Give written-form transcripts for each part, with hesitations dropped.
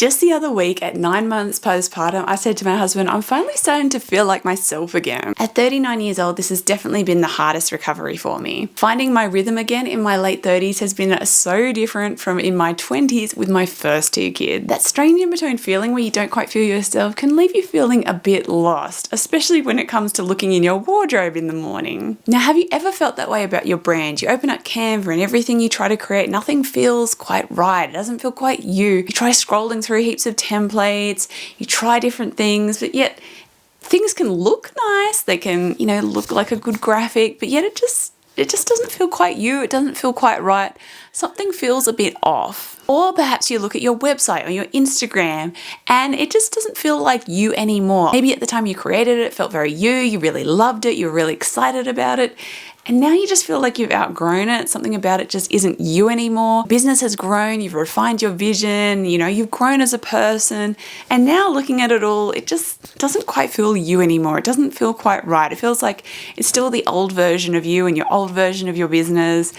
Just the other week at 9 months postpartum, I said to my husband, I'm finally starting to feel like myself again. At 39 years old, this has definitely been the hardest recovery for me. Finding my rhythm again in my late 30s has been so different from in my 20s with my first 2 kids. That strange in-between feeling where you don't quite feel yourself can leave you feeling a bit lost, especially when it comes to looking in your wardrobe in the morning. Now, have you ever felt that way about your brand? You open up Canva and everything you try to create, nothing feels quite right. It doesn't feel quite you. You try scrolling through heaps of templates, you try different things, but yet things can look nice. They can, look like a good graphic, but yet it just doesn't feel quite you. It doesn't feel quite right. Something feels a bit off. Or perhaps you look at your website or your Instagram and it just doesn't feel like you anymore. Maybe at the time you created it, it felt very you really loved it, you were really excited about it. And now you just feel like you've outgrown it. Something about it just isn't you anymore. Business has grown, you've refined your vision, you've grown as a person. And now looking at it all, it just doesn't quite feel you anymore. It doesn't feel quite right. It feels like it's still the old version of you and your old version of your business.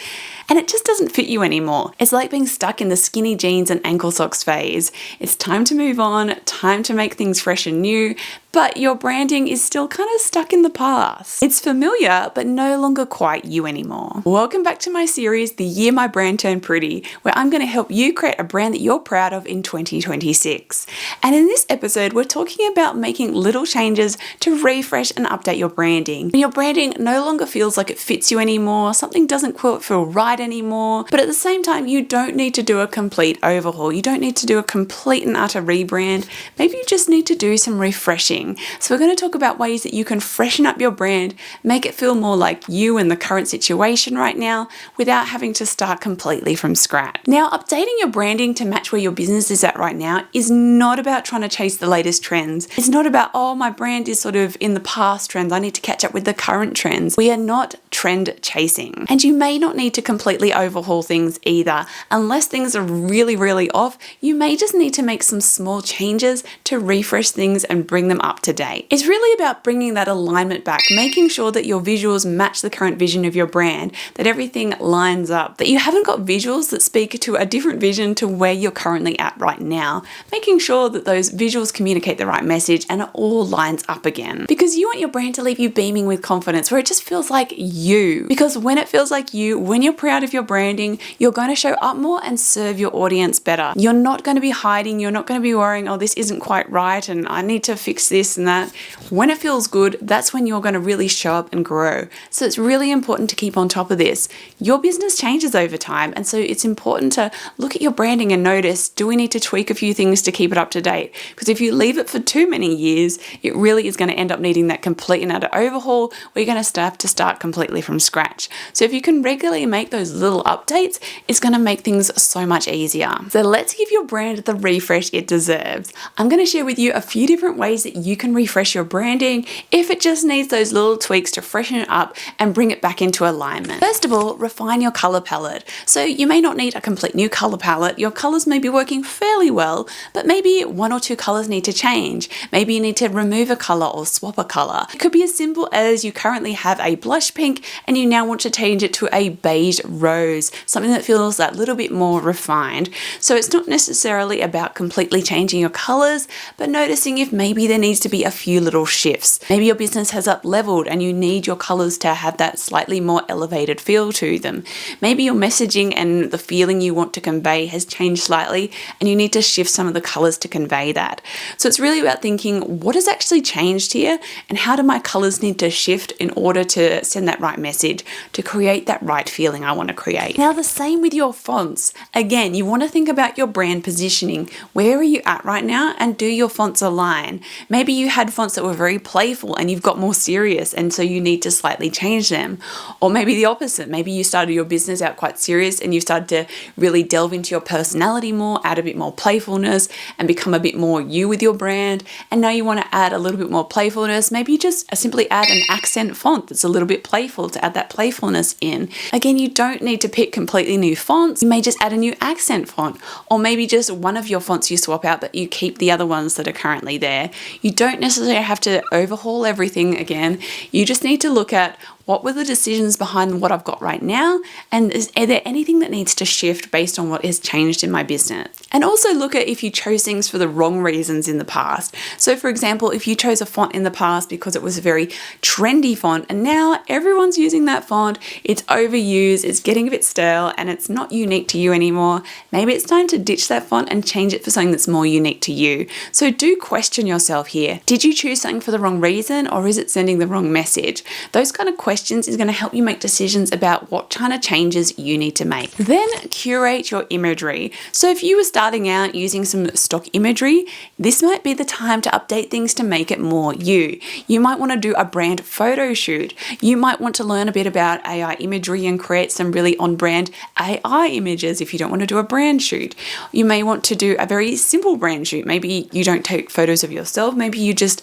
And it just doesn't fit you anymore. It's like being stuck in the skinny jeans and ankle socks phase. It's time to move on, time to make things fresh and new, but your branding is still kind of stuck in the past. It's familiar, but no longer quite you anymore. Welcome back to my series, The Year My Brand Turned Pretty, where I'm going to help you create a brand that you're proud of in 2026. And in this episode, we're talking about making little changes to refresh and update your branding. When your branding no longer feels like it fits you anymore, something doesn't quite feel right anymore, but at the same time, you don't need to do a complete overhaul. You don't need to do a complete and utter rebrand. Maybe you just need to do some refreshing. So we're going to talk about ways that you can freshen up your brand, make it feel more like you in the current situation right now without having to start completely from scratch. Now, updating your branding to match where your business is at right now is not about trying to chase the latest trends. It's not about, my brand is sort of in the past trends. I need to catch up with the current trends. We are not trend chasing. And you may not need to completely overhaul things either. Unless things are really, really off, you may just need to make some small changes to refresh things and bring them up to date. It's really about bringing that alignment back, making sure that your visuals match the current vision of your brand, that everything lines up, that you haven't got visuals that speak to a different vision to where you're currently at right now, making sure that those visuals communicate the right message and it all lines up again. Because you want your brand to leave you beaming with confidence, where it just feels like you. Because when it feels like you, when you're proud of your branding, you're going to show up more and serve your audience better. You're not going to be hiding, you're not going to be worrying, this isn't quite right and I need to fix this and that. When it feels good, that's when you're going to really show up and grow. So it's really important to keep on top of this. Your business changes over time, and so it's important to look at your branding and notice, do we need to tweak a few things to keep it up to date? Because if you leave it for too many years, it really is going to end up needing that complete and utter overhaul where you're going to have to start completely from scratch. So if you can regularly make those little updates, it's going to make things so much easier. So let's give your brand the refresh it deserves. I'm going to share with you a few different ways that you can refresh your branding if it just needs those little tweaks to freshen it up and bring it back into alignment. First of all, refine your color palette. So you may not need a complete new color palette. Your colors may be working fairly well, but maybe 1 or 2 colors need to change. Maybe you need to remove a color or swap a color. It could be as simple as you currently have a blush pink and you now want to change it to a beige rose, something that feels that little bit more refined. So it's not necessarily about completely changing your colors, but noticing if maybe there needs to be a few little shifts. Maybe your business has up leveled and you need your colors to have that slightly more elevated feel to them. Maybe your messaging and the feeling you want to convey has changed slightly and you need to shift some of the colors to convey that. So it's really about thinking, what has actually changed here and how do my colors need to shift in order to send that right message, to create that right feeling I want to create. Now the same with your fonts. Again, you want to think about your brand positioning. Where are you at right now and do your fonts align? Maybe you had fonts that were very playful and you've got more serious and so you need to slightly change them. Or maybe the opposite. Maybe you started your business out quite serious and you started to really delve into your personality more, add a bit more playfulness and become a bit more you with your brand. And now you want to add a little bit more playfulness. Maybe you just simply add an accent font that's a little bit playful to add that playfulness in. Again, you don't need to pick completely new fonts. You may just add a new accent font, or maybe just one of your fonts you swap out but you keep the other ones that are currently there. You don't necessarily have to overhaul everything again. You just need to look at What were the decisions behind what I've got right now? And is there anything that needs to shift based on what has changed in my business? And also look at if you chose things for the wrong reasons in the past. So for example, if you chose a font in the past because it was a very trendy font and now everyone's using that font, it's overused, it's getting a bit stale, and it's not unique to you anymore, maybe it's time to ditch that font and change it for something that's more unique to you. So do question yourself here. Did you choose something for the wrong reason, or is it sending the wrong message? Those kind of questions is going to help you make decisions about what kind of changes you need to make. Then curate your imagery. So if you were starting out using some stock imagery, this might be the time to update things to make it more you. You might want to do a brand photo shoot. You might want to learn a bit about AI imagery and create some really on-brand AI images if you don't want to do a brand shoot. You may want to do a very simple brand shoot. Maybe you don't take photos of yourself. Maybe you just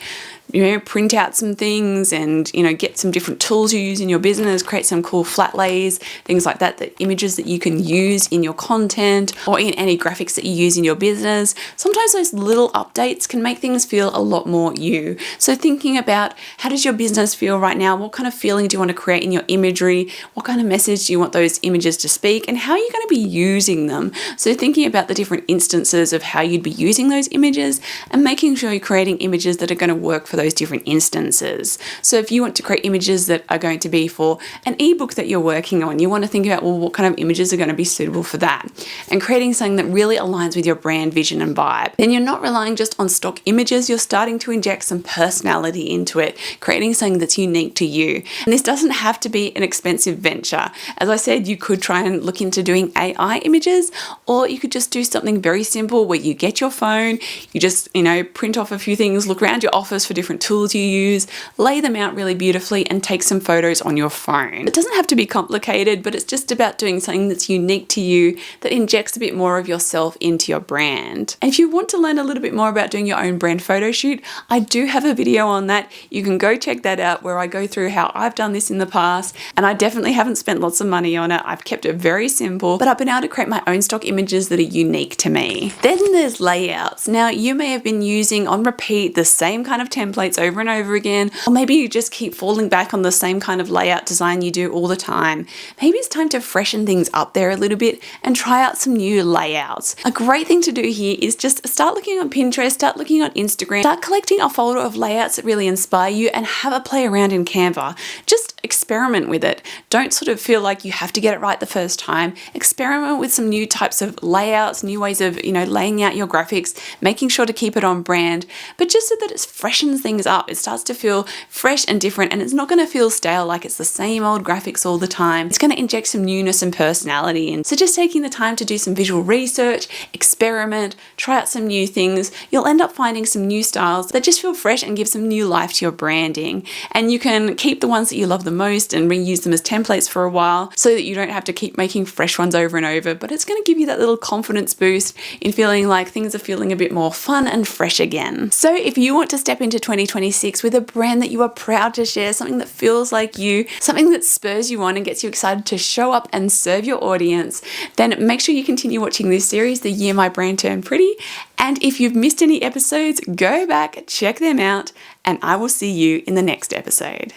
print out some things and, get some different tools you use in your business, create some cool flat lays, things like that, the images that you can use in your content or in any graphics that you use in your business. Sometimes those little updates can make things feel a lot more you. So thinking about how does your business feel right now? What kind of feeling do you want to create in your imagery? What kind of message do you want those images to speak? And how are you going to be using them? So thinking about the different instances of how you'd be using those images and making sure you're creating images that are going to work for those different instances. So if you want to create images that are going to be for an ebook that you're working on, you want to think about, well, what kind of images are going to be suitable for that? And creating something that really aligns with your brand vision and vibe. Then you're not relying just on stock images, you're starting to inject some personality into it, creating something that's unique to you. And this doesn't have to be an expensive venture. As I said, you could try and look into doing AI images, or you could just do something very simple where you get your phone, you just, print off a few things, look around your office for different tools you use, lay them out really beautifully and take some photos on your phone. It doesn't have to be complicated, but it's just about doing something that's unique to you, that injects a bit more of yourself into your brand. And if you want to learn a little bit more about doing your own brand photo shoot, I do have a video on that. You can go check that out where I go through how I've done this in the past, and I definitely haven't spent lots of money on it. I've kept it very simple, but I've been able to create my own stock images that are unique to me. Then there's layouts. Now you may have been using on repeat the same kind of templates over and over again, or maybe you just keep falling back on the same kind of layout design you do all the time. Maybe it's time to freshen things up there a little bit and try out some new layouts. A great thing to do here is just start looking on Pinterest, start looking on Instagram, start collecting a folder of layouts that really inspire you and have a play around in Canva. Just experiment with it. Don't sort of feel like you have to get it right the first time. Experiment with some new types of layouts, new ways of, laying out your graphics, making sure to keep it on brand, but just so that it freshens things up. It starts to feel fresh and different, and it's not going to feel stale like it's the same old graphics all the time. It's going to inject some newness and personality in. So just taking the time to do some visual research, experiment, try out some new things, you'll end up finding some new styles that just feel fresh and give some new life to your branding. And you can keep the ones that you love the most and reuse them as templates for a while so that you don't have to keep making fresh ones over and over, but it's going to give you that little confidence boost in feeling like things are feeling a bit more fun and fresh again. So if you want to step into 2026 with a brand that you are proud to share, something that feels like you, something that spurs you on and gets you excited to show up and serve your audience, then make sure you continue watching this series, The Year My Brand Turned Pretty. And if you've missed any episodes, go back, check them out, and I will see you in the next episode.